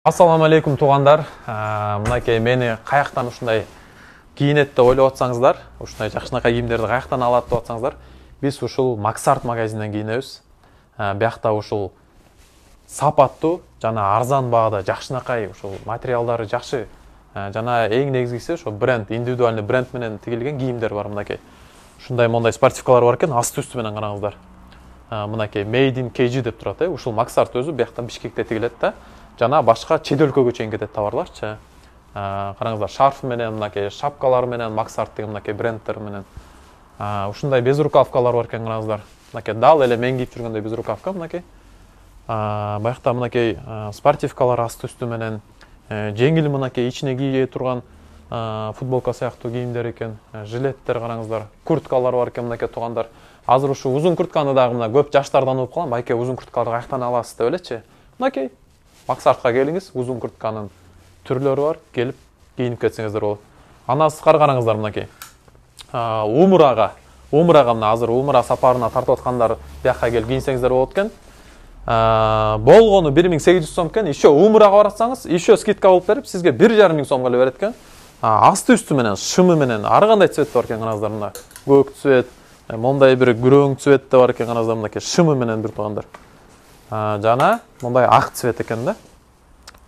Ассаламу алейкум туғандар. Мынакей мені қаяқтан ушундай кийинет деп ойлоп атсаңыздар, ушундай жакшынакай кийимдерди каяктан алат деп атсаңыздар, биз ушул Максарт магазининен кийинебиз. Биякта ушул сапаттуу жана арзан баада жакшынакай ушул материалдары жакшы жана эң негизгиси ошо бренд, индивидуальный бренд менен тигилген кийимдер бар мынакей. Ушундай мондай спортивкалар бар экен, асты үстү менен караңыздар. Мынакей Made in KG деп турат. Ушул Максарт өзү бияктан Бишкекте тигилет да. Жана башка чет өлкөгө чейин кетет товарларчы. Караңыздар, шарф менен, мынакей шапкалар менен, Максарт деген мынакей брендтер менен. Ушундай безрукавкалар бар экен, караңыздар. Мынакей дал эле мен кийип жүргөндөй безрукавка мынакей. Баякта мынакей спортивкалар асты үстү менен, жеңил мынакей ичине кие турган футболка сыяктуу кийимдер экен. Жилеттер караңыздар, курткалар бар экен мынакей туугандар. Азыр ушу узун куртканы дагы мына көп жаштардан угуп калам, байке узун курткаларды каяктан аласыз деп элечи. Мынакей Максартка келиңиз, узун куртканын түрлөрү бар, келип кийинип кетсеңиздер болот. Анасы караңыздар мынакей. Умурага мына азыр умура сапарына тартып аткандар бияка келип кийинсеңиздер болот экен. Болгону 1800 сом экен. Еще умурага баратсаңыз, еще скидка болуп берип, сизге 1500 сомго эле берет экен. Асты үстү менен, шымы менен, ар кандай цвет бар экен, караңыздар мына. Көк цвет, мондай бир күрөң цвет да бар экен, караңыздар мынакей шымы менен бир туугандар. Жана мондай ак цвет экен да.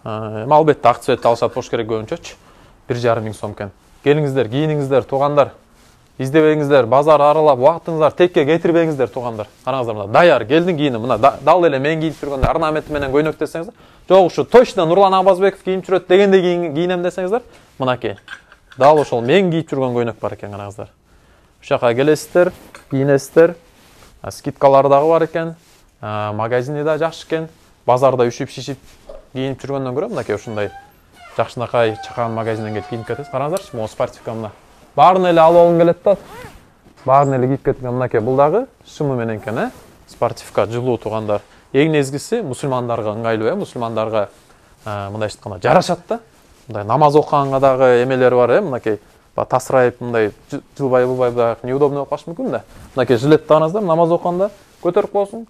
Албетте ак цветти алышат болуш керек көбүнчөчү. 1500 сом экен. Келиңиздер, кийиниңиздер туугандар. Издебеңиздер, базар аралап, убактыңыздар текке кетирбеңиздер туугандар. Караңыздар мына даяр келдин кийини, мына дал эле мен кийип жүргөндө орнаменти менен көйнөк десеңиздер, жок ушу точно Нурлан Абазбеков кийип жүрөт дегендей кийинем десеңиздер, мынакей. Дал ошол мен кийип жүргөн көйнөк бар экен, караңыздар. Ушака келесиздер, кийинесиздер. Скидкалар дагы бар экен. Магазини да жакшы экен. Базарда үшүп-шишип кийинип жүргөндөн көрө мынакей ушундай жакшынакай чакан магазинден келип кийинип кетесиз. Караңыздарчы, могу спортивка мына. Баарын эле алып алгым келет да. Баарын эле кийип кеткен мынакей. Бул дагы шымы менен экен, спортивка жылуу туугандар. Эң негизгиси мусулмандарга ыңгайлуу, мусулмандарга мындайча айтканда жарашат да. Мындай намаз окуганга дагы эмелери бар, мынакей. Тасырайып мындай жылбай булбай да неудобно болуп калышы мүмкүн да. Мынакей жилетти караңыздар, намаз окуганда көтөрүп коесуң,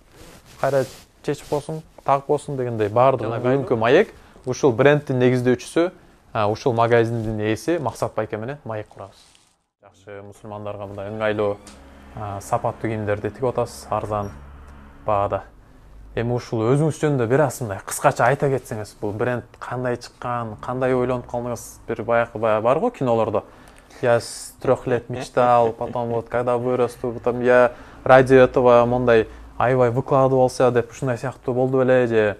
кайра чечип коесуң, тагып коесуң дегендей баардыгына бүгүнкү маек ушул брендтин негиздөөчүсү, ушул магазиндин ээси Максат байке менен маек курабыз. Жакшы мусулмандарга мындай ыңгайлуу сапаттуу кийимдерди тигип атасыз, арзан баада. Эми ушул өзүңүз жөнүндө бир аз мындай кыскача айта кетсеңиз, бул бренд кандай чыккан, кандай ойлонуп калдыңыз? Бир баягы бар го кинолордо. Я с 3 лет мечтал, потом вот когда вырасту, потом я ради этого мондай аябай выкладывался деп ушундай сыяктуу болду беле же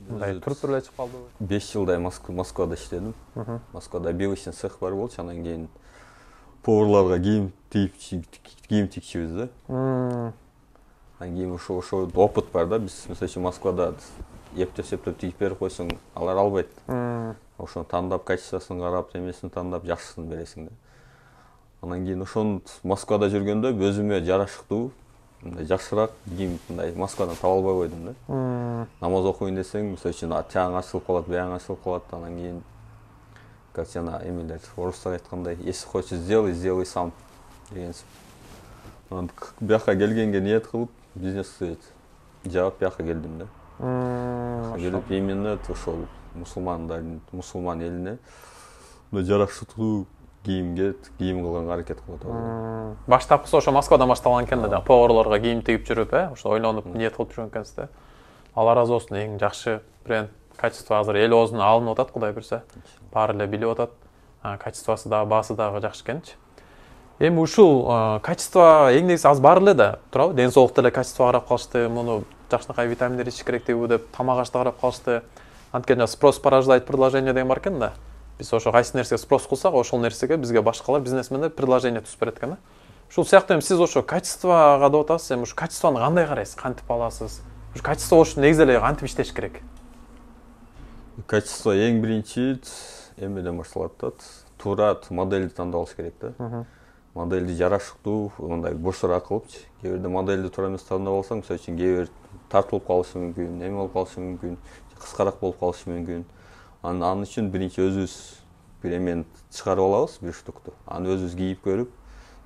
мындай туруп эле чыгып калдыбы? 5 жылдай Москвада иштедим. Москвада обивочный цех бар болчу, анан кийин поварларга кийим тикчүбүз да. Анан кийин ошо опыт бар да, биз мисалы Москвада эптеп тигип берип койсоң, алар албайт. Ошону тандап, качествосын карап, эмесин тандап, жакшысын бересиң да. Анан кийин ошону Москвада жүргөндө өзүмө жарашыктуу, жакшыраак кийим мындай Москвадан таба албай койдум да. Намаз окуйн десең, мисалы үчүн тияң ачылып калат, бияң ачылып калат, анан кийин как жана эмелер орустар айткандай, если хочешь сделай сам деген. Анан бияка келгенге ниет кылып, бизнести жаап бияка келдим да. Келип именно ошол мусулман элине жарашыктуу кийим кылганга аракет кылып атабыз. Баштапкысы ошо Москвадан башталган экен да, поварларга кийим тигип жүрүп, ошо ойлонуп ниет кылып жүргөн экенсиз да. Алла разы болсун, эң жакшы бренд, качество азыр эл оозуна алынып атат, Кудай буйрса. Баары эле билип атат. Качествосы дагы, баасы дагы жакшы экенчи. Эми ушул качество эң негизи аз бар эле да, туурабы? Ден соолукта эле качество карап калышты, муну жакшынакай витаминдер ичиш керек деп деп, тамак ашты карап калышты. Анткени спрос порождает предложение деген бар экен да. Биз ошо кайсы нерсеге спрос кылсак, ошол нерсеге бизге башкалар бизнесмендер предложение түзүп берет экен да. Ушул сыяктуу эми сиз ошо качествого деп атасыз, эми ушу качествону кандай карайсыз? Кантип аласыз? Ушу качество болуш үчүн негизи эле кантип иштеш керек? Качество эң биринчи эмеден башталат да. Туура модельди тандап алыш керек да. Модельди жарашыктуу, мындай бошураак кылыпчы. Кээ бирде модельди туура эмес тандап алсаң, мисалы үчүн кээ бир тартылып калышы мүмкүн, эме болуп калышы мүмкүн, кыскараак болуп калышы мүмкүн. Анын үчүн биринчи өзүбүз бир эмени чыгарып алабыз, бир штукту. Аны өзүбүз кийип көрүп,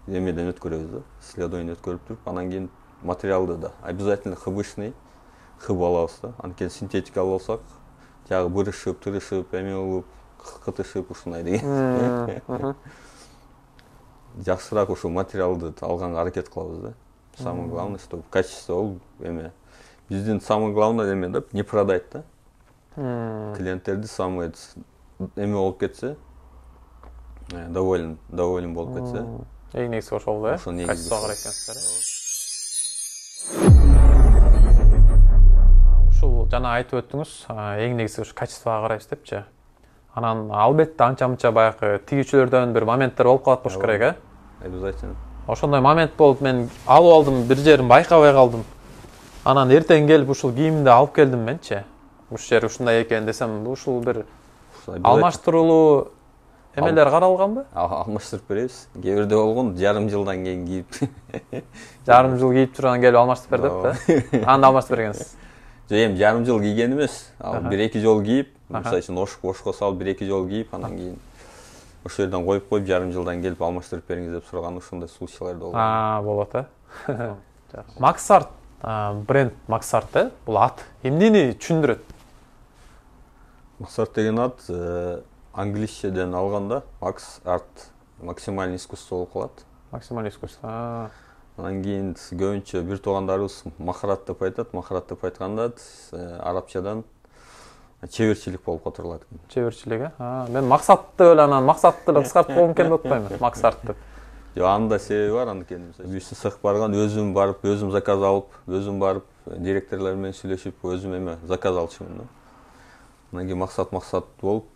эмеден өткөрөбүз да. Исследование өткөрүп туруп, анан кийин материалды да обязательно хбшный алабыз да. Анткени синтетика алып алсак, жагы бырышып тырышып эме кылып кытышып ушундай деген жакшыраак ушул материалды алганга аракет кылабыз да. Самое главное, чтобы качество ол эме биздин самое главное эме да, не продать да. Клиенттерди самый эме болуп кетсе, доволен болуп кетсе. Эң негизги ошол да, качествого карайт экенсиздер. Ушул жана айтып өттүңүз, эң негизги ушу качествого карайбыз депчи. Анан албетте анча-мынча баягы тигүүчүлөрдөн бир моменттер болуп калат болуш керек, Обязательно. Ошондой момент болуп мен алып алдым, бир жерин байкабай калдым. Анан эртең келип ушул кийимди алып келдим менчи. Ушул жер ушундай экен десем, ушул бир алмаштырылуу эмелер каралганбы? Алмаштырып беребиз. Кээ бирде болгон жарым жылдан кийин кийип. Жарым жыл кийип турган келип алмаштырып бер деп да. Анда алмаштырып бергенсиз. Жок, эми жарым жыл кийген эмес. Ал 1-2 жол кийип, мисалы үчүн ошко салып 1-2 жол кийип, анан кийин ошол жерден коюп жарым жылдан келип алмаштырып бериңиз деп сураган ушундай случайлар да болгон. Болот Максарт бренд Максарт бул ат эмнени түшүндүрөт? Максарт деген ат англисчеден алганда Max Art, максимальный искусство болуп калат. Максимальный искусство. Анан кийин көбүнчө бир туугандарыбыз махарат деп айтат. Махарат деп айтканда арабчадан чеберчилик болуп которулат экен. Чеберчилик, мен максатты эле анан максатты эле кыскартып койгум келип атпаймынбы? Максарт деп. Жок, анда себеби бар, аныкени биздин цех барган, өзүм барып, өзүм заказ алып, өзүм барып, директорлор менен сүйлөшүп, өзүм эме заказ алчумун да. Анан кийин максат болуп,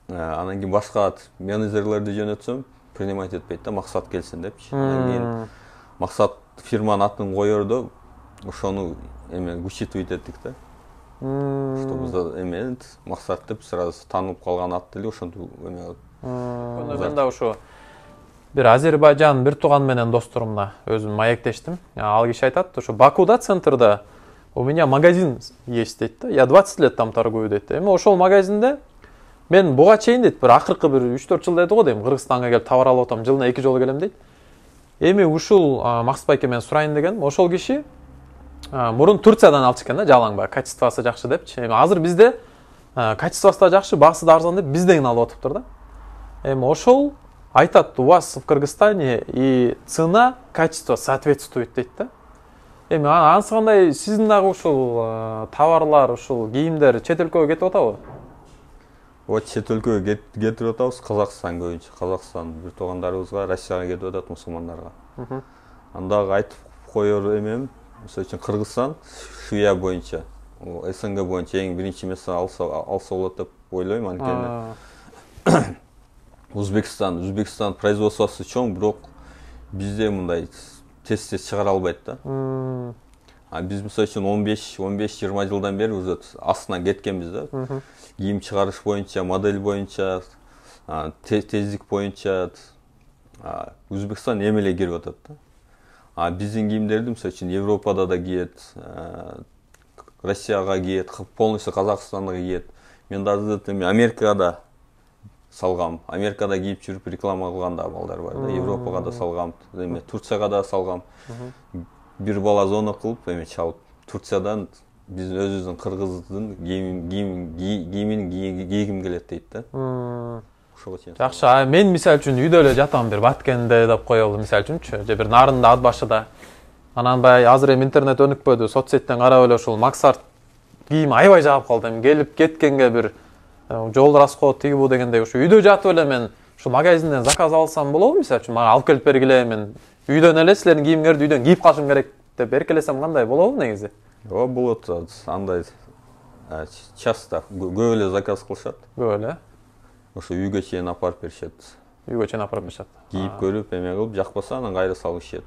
анан кийин башка менеджерлерди жөнөтсөм, принимать этпейт да, максат келсин депчи. Анан кийин максат фирманын атын коердо, ошону эме учитывать эттик да. Чтобы эме максат деп сразу таанылып калган ат эле ошентип эме. Мен да ушу бир Азербайжан бир тууган менен досторумна өзүм маектештим. Ал киши айтат, ушу Бакуда центрда у меня магазин есть дейт да. Я 20 лет там торгую дейт. Эми ошол магазинде мен буга чейин дейт, бир акыркы бир 3-4 жыл дейт го дейм, Кыргызстанга келип товар алып атам, жылына 2 жолу келем дейт. Эми ушул Максат байке мен сурайын дегеним, ошол киши мурун Турциядан алчу экен да, жалаңбай, качествосы жакшы депчи. Эми азыр бизде качествосы да жакшы, баасы да арзан деп бизден алып атыптыр да. Эми ошол айтат, у вас в Кыргызстане и цена, качество соответствует дейт да. Эми анысы кандай, сиздин дагы ушул товарлар, ушул кийимдер чет өлкөгө кетип атабы? Вот чет өлкөгө кетип атабыз, Казакстан көбүнчө. Казакстан бир туугандарыбызга, Россияга кетип атат, мусулмандарга. Андагы айтып коер эмем, мисалы үчүн Кыргызстан Швия боюнча, СНГ боюнча эң биринчи место алса болот деп ойлойм, анткени Өзбекстан производствосы чоң, бирок бизде мындай тез чыгара албайт да. Биз мисалы үчүн 15-20 жылдан бери уже астынан кеткенбиз да. Кийим чыгарыш боюнча, модель боюнча, тездик боюнча Өзбекстан эме эле кирип атат да. Биздин кийимдерди мисалы үчүн Европада да киет, Россияга киет, полностью Казакстанга киет. Мен даже Америкада салгам. Америкада кийип жүрүп реклама кылган да балдар бар да. Европага да салгам, Турцияга да салгам. Бир бала звонок кылып, эме чалып, Турциядан биздин өзүбүздүн кыргыздын кийимин кийгим келет дейт да. Ошого чейин. Жакшы, мен мисалы үчүн үйдө эле жатам, бир Баткенде деп коелу, мисалы үчүнчү, же бир Нарында, ат башыда. Анан бай азыр эми интернет өнүкпөдү, соцсеттен карап эле ушул Максарт кийим аябай жагып калды. Эми келип кеткенге бир жол расход тиги бу дегендей, ушу үйдө жатып эле мен ушу магазинден заказ алсам болобу, мисалы үчүн мага алып келип бергиле, мен үйдөн эле силердин кийимиңерди үйдөн кийип калышым керек деп эркелесем кандай болобу негизи? Ооба, болот. Андай часто көп эле заказ кылышат. Көп эле. Ошо үйгө чейин алып барып беришет. Үйгө чейин алып барып беришет. Кийип көрүп, эме кылып, жакпаса анан кайра салып ишет.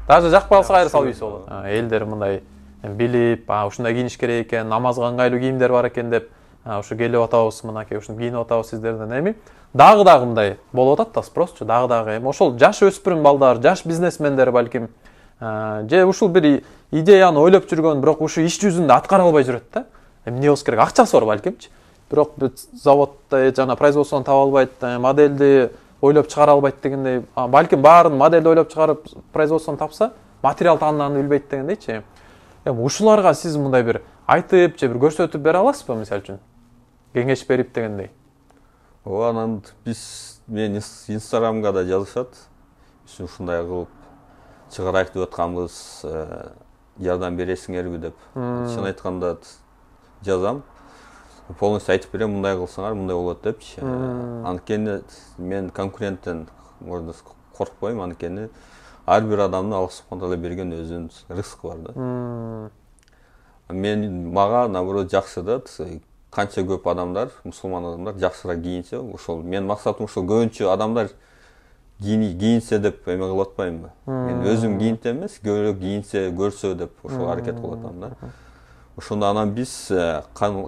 Даже жакпай калса кайра салып ийсе болот. Элдер мындай билип, ушундай кийиниш керек экен, намазга ыңгайлуу кийимдер бар экен деп, ушу келип атабыз, мынакей ушуну кийинип атабыз сиздерден. Эми дагы мындай болуп атат да, спросчу дагы эми ошол жаш өспүрүм балдар, жаш бизнесмендер балким же ушул бир идеяны ойлоп жүргөн, бирок ушу иш жүзүндө аткара албай жүрөт да. Эмне болуш керек? Акчасы бар балкимчи. Бирок заводдо жана производствону таба албайт, модельди ойлоп чыгара албайт дегендей, балким баарын модельди ойлоп чыгарып производствону тапса, материал таандарды билбейт дегендейчи. Эми ушуларга сиз мындай бир айтып же бир көрсөтүп бере аласызбы, мисалы үчүн? Кеңеш берип дегендей. Ооба, анан мен Инстаграмга да жазышат. Биз ушундай кылып чыгарайык деп атканбыз, жардам бересиңерби деп. Чын айтканда жазам. Полностью айтып берем, мындай кылсаңар, мындай болот депчи. Анткени мен конкуренттен коркпойм, анткени ар бир адамдын Аллах субхана тағала берген өзүнүн рызкы бар да. Мага наоборот жакшы да, канча көп адамдар, мусулман адамдар жакшыраак кийинсе, ошол менин максатым ошол көбүнчө адамдар кийинсе деп эме кылып атпаймынбы. Мен өзүм кийинте эмес, көбүрөөк кийинсе, көрсө деп ошол аракет кылып атам да. Ошондо анан биз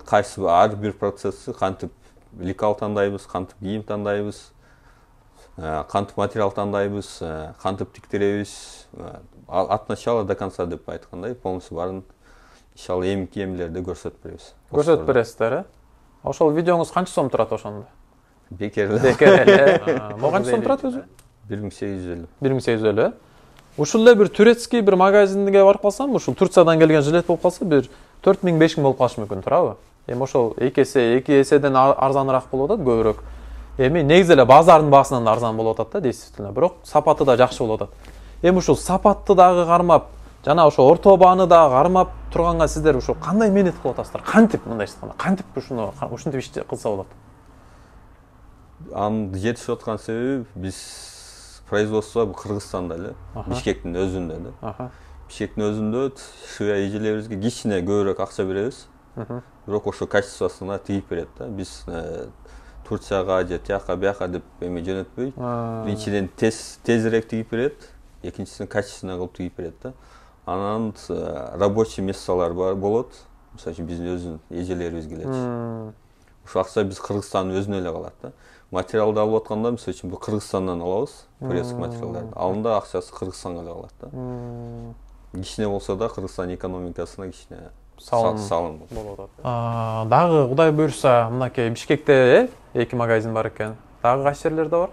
кайсы ар бир процессти кантип лекал тандайбыз, кантип кийим тандайбыз, кантип материал тандайбыз, кантип тиктиребиз, от начала до конца деп айткандай, полностью баарын иншалла эмилерди көрсөтүп беребиз. Көрсөтүп бересиздер, э? Ошол видеоңуз канча сом турат ошондо? Бекер эле. Бекер эле. Могу канча сом турат өзү? 1850. 1850, э? Ушул эле бир турецкий бир магазинге барып калсам, ушул Турциядан келген жилет болуп калса, бир 4000-5000 болуп калышы мүмкүн, туурабы? Эми ошол 2 эседен арзаныраак болуп атат, көбүрөөк. Эми негизи эле базардын баасынан да арзан болуп атат да, действительно. Бирок сапаты да жакшы болуп атат. Эми ушул сапатты дагы кармап, жана ошо орто бааны да кармап турганга сиздер ушул кандай менет кылып атасыздар? Кантип мындай айтканда, кантип ушинтип иш кылса болот? Анын жетишип аткан себеби биз производство Кыргызстанда эле, Бишкектин өзүндө да. Бишкектин өзүндө швея эжелерибизге кичине көбүрөөк акча беребиз. Бирок ошо качествосуна тийип берет да. Биз Турцияга же тияка бияка деп эме жөнөтпөй, биринчиден тезирээк тийип берет, экинчисинен качественно кылып тийип берет да. Анан рабочий месталар болот. Мисалы үчүн биздин өзүнүн эжелерибиз келет. Ошол акча биз Кыргызстандын өзүнө эле калат да. Материалды алып атканда, мисалы үчүн бул Кыргызстандан алабыз, турецкий материалдарды. Анын да акчасы Кыргызстанга эле калат да. Кичине болсо да Кыргызстан экономикасына кичине салым болуп атат. Дагы Кудай буйрса, мынакей Бишкекте 2 магазин бар экен. Дагы кайсы жерлерде бар?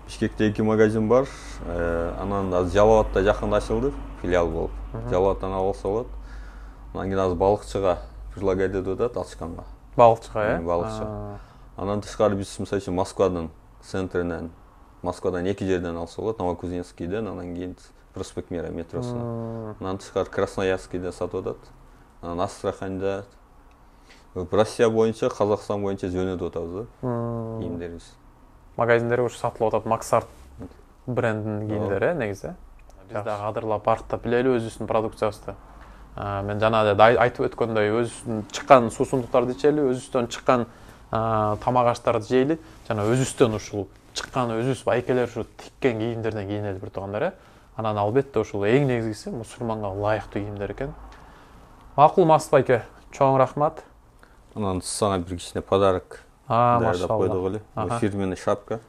Бишкекте 2 магазин бар. Анан азыр Жалал-Абадта жакында ачылды, филиал болуп. Жалал-Абадтан алса болот. Анан кийин азыр Балыкчыга предлагать этип атат, ачканга. Балыкчыга, э? Балыкчы. Анан тышкары биз мисалы үчүн Москвадын центринен, Москвадан 2 жерден алса болот, Новокузнецкийден, анан кийин Проспект Мира метросуна. Анан тышкары Красноярскийде сатып атат. Анан Астраханьда, Россия боюнча, Казакстан боюнча жөнөтүп атабыз да кийимдерибиз. Магазиндер ушу сатылып атат, Максарт брендинин кийимдери, негизи. Биз дагы кадырлап барып билели өзүбүздүн продукциябызды. Мен жана айтып өткөндөй, өзүбүздүн чыккан суусундуктарды ичели, өзүбүздөн чыккан тамак аштарды жейли, жана өзүбүздөн ушул чыккан өзүбүз байкелер ушу тиккен кийимдерден кийинели бир туугандар, э? Анан албетте ушул эң негизгиси мусулманга ылайыктуу кийимдер экен. Макул Максат байке, чоң рахмат. Анан сага бир кичине подарок даярдап койдук эле. Фирменный шапка.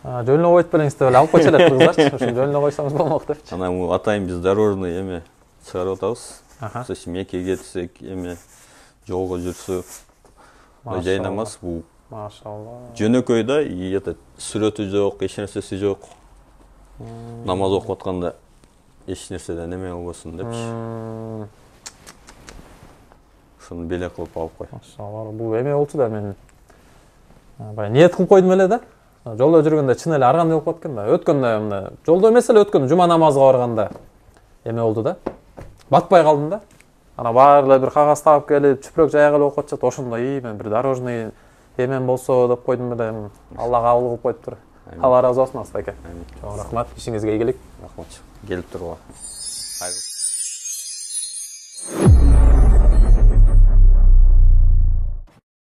Жөнүнө койуп белеңиз деп эле алып койчу эле кыргыздарчы, ошону жөнүнө койсоңуз болмок депчи. Анан атайын биз дорожный эме чыгарып атабыз. Мисалы Меккеге кетсек, эме жолго жүрсө жайнамас бул. Машалла. Жөнөкөй да, сүрөтү жок, эч нерсеси жок. Намаз окуп атканда эч нерседен эме болбосун депчи. Ошону белек кылып алып кой. Машалла, бул эме болчу да, мен баягы ниет кылып койдум эле да. Жолдо жүргөндө чын эле ар кандай болуп калат экен да. Өткөндө мына жолдо эмес эле өткөн жума намазга барганда эме болду да. Батпай калдым да. Ана баары эле бир кагаз таап келип, чүпүрөк жаягы эле окуп атышат. Ошондо мен бир дорожный эмем болсо деп койдум эле. Алла кабыл кылып коюптур. Алла ыраазы болсун Асты байке. Чоң рахмат, ишиңизге ийгилик. Рахмат. Келип тургула.